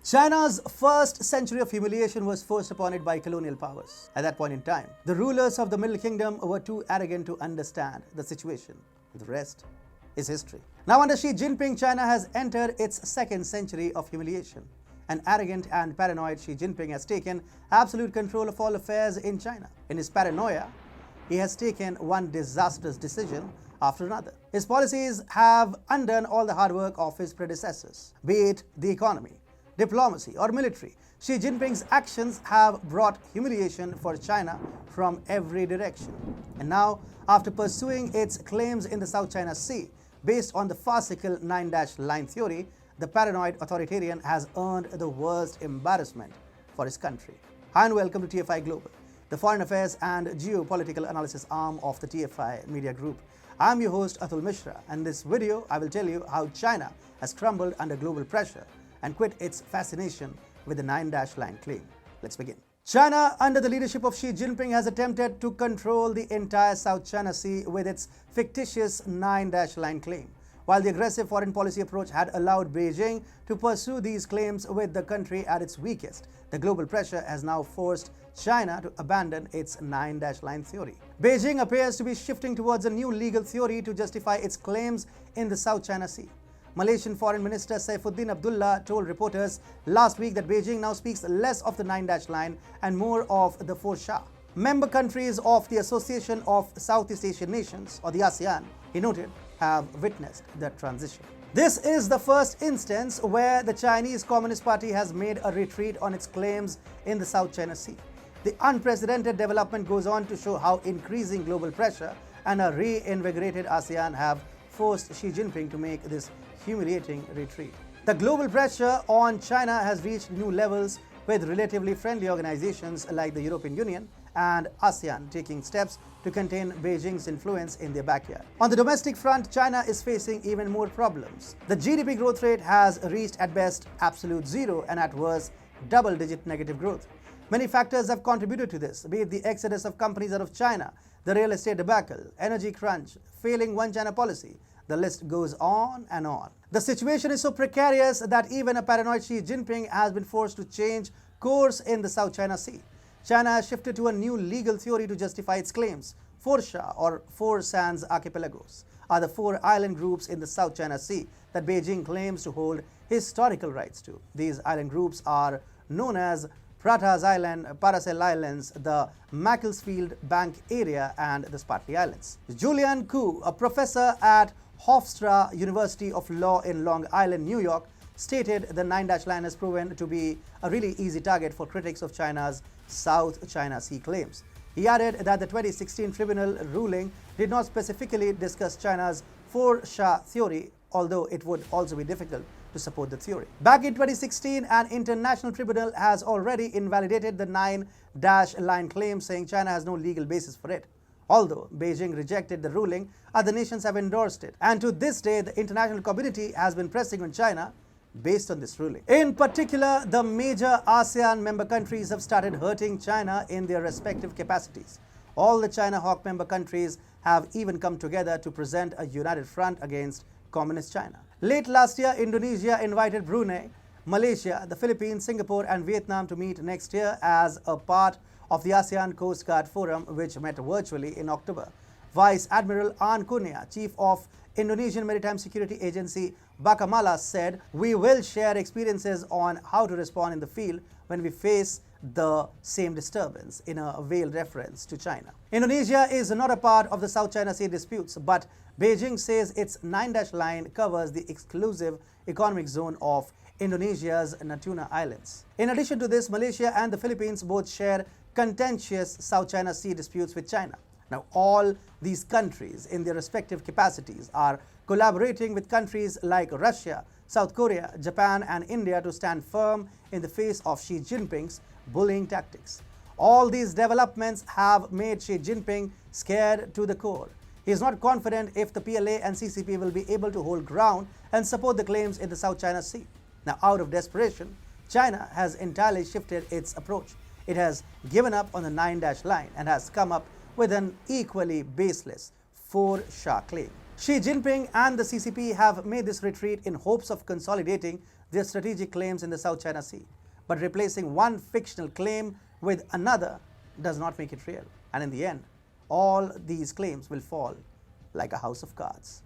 China's first century of humiliation was forced upon it by colonial powers. At that point in time, the rulers of the Middle Kingdom were too arrogant to understand the situation. The rest is history. Now, under Xi Jinping, China has entered its second century of humiliation. An arrogant and paranoid Xi Jinping has taken absolute control of all affairs in China. In his paranoia, he has taken one disastrous decision after another. His policies have undone all the hard work of his predecessors, be it the economy, diplomacy, or military. Xi Jinping's actions have brought humiliation for China from every direction. And now, after pursuing its claims in the South China Sea based on the farcical nine-dash-line theory, the paranoid authoritarian has earned the worst embarrassment for his country. Hi and welcome to TFI Global, the foreign affairs and geopolitical analysis arm of the TFI Media Group. I'm your host Atul Mishra, and in this video I will tell you how China has crumbled under global pressure and quit its fascination with the nine-dash-line claim. Let's begin. China, under the leadership of Xi Jinping, has attempted to control the entire South China Sea with its fictitious nine-dash-line claim. While the aggressive foreign policy approach had allowed Beijing to pursue these claims with the country at its weakest, the global pressure has now forced China to abandon its nine-dash-line theory. Beijing appears to be shifting towards a new legal theory to justify its claims in the South China Sea. Malaysian Foreign Minister Saifuddin Abdullah told reporters last week that Beijing now speaks less of the nine-dash-line and more of the four sha. Member countries of the Association of Southeast Asian Nations, or the ASEAN, he noted, have witnessed that transition. This is the first instance where the Chinese Communist Party has made a retreat on its claims in the South China Sea. The unprecedented development goes on to show how increasing global pressure and a reinvigorated ASEAN have forced Xi Jinping to make this humiliating retreat. The global pressure on China has reached new levels, with relatively friendly organizations like the European Union and ASEAN taking steps to contain Beijing's influence in their backyard. On the domestic front, China is facing even more problems. The GDP growth rate has reached at best absolute zero and at worst double-digit negative growth. Many factors have contributed to this, be it the exodus of companies out of China, the real estate debacle, energy crunch, failing one China policy. The list goes on and on. The situation is so precarious that even a paranoid Xi Jinping has been forced to change course in the South China Sea. China has shifted to a new legal theory to justify its claims. Four sha, or Four Sands Archipelagos, are the four island groups in the South China Sea that Beijing claims to hold historical rights to. These island groups are known as Pratas Island, Paracel Islands, the Macclesfield Bank Area, and the Spratly Islands. Julian Koo, a professor at Hofstra University of Law in Long Island, New York, stated the nine-dash-line has proven to be a really easy target for critics of China's South China Sea claims. He added that the 2016 tribunal ruling did not specifically discuss China's four sha theory, although it would also be difficult to support the theory. Back in 2016, an international tribunal has already invalidated the nine-dash-line claim, saying China has no legal basis for it. Although Beijing rejected the ruling, other nations have endorsed it. And to this day, the international community has been pressing on China based on this ruling. In particular, the major ASEAN member countries have started hurting China in their respective capacities. All the China Hawk member countries have even come together to present a united front against Communist China. Late last year, Indonesia invited Brunei, Malaysia, the Philippines, Singapore, and Vietnam to meet next year as a part of the ASEAN Coast Guard Forum, which met virtually in October. Vice Admiral An Kurnia, chief of Indonesian Maritime Security Agency Bakamala, said, "We will share experiences on how to respond in the field when we face the same disturbance," in a veiled reference to China. Indonesia is not a part of the South China Sea disputes, but Beijing says its nine-dash-line covers the exclusive economic zone of Indonesia's Natuna Islands. In addition to this, Malaysia and the Philippines both share contentious South China Sea disputes with China. Now, all these countries in their respective capacities are collaborating with countries like Russia, South Korea, Japan, and India to stand firm in the face of Xi Jinping's bullying tactics. All these developments have made Xi Jinping scared to the core. He is not confident if the PLA and CCP will be able to hold ground and support the claims in the South China Sea. Now, out of desperation, China has entirely shifted its approach. It has given up on the nine-dash-line and has come up with an equally baseless four sha claim. Xi Jinping and the CCP have made this retreat in hopes of consolidating their strategic claims in the South China Sea. But replacing one fictional claim with another does not make it real. And in the end, all these claims will fall like a house of cards.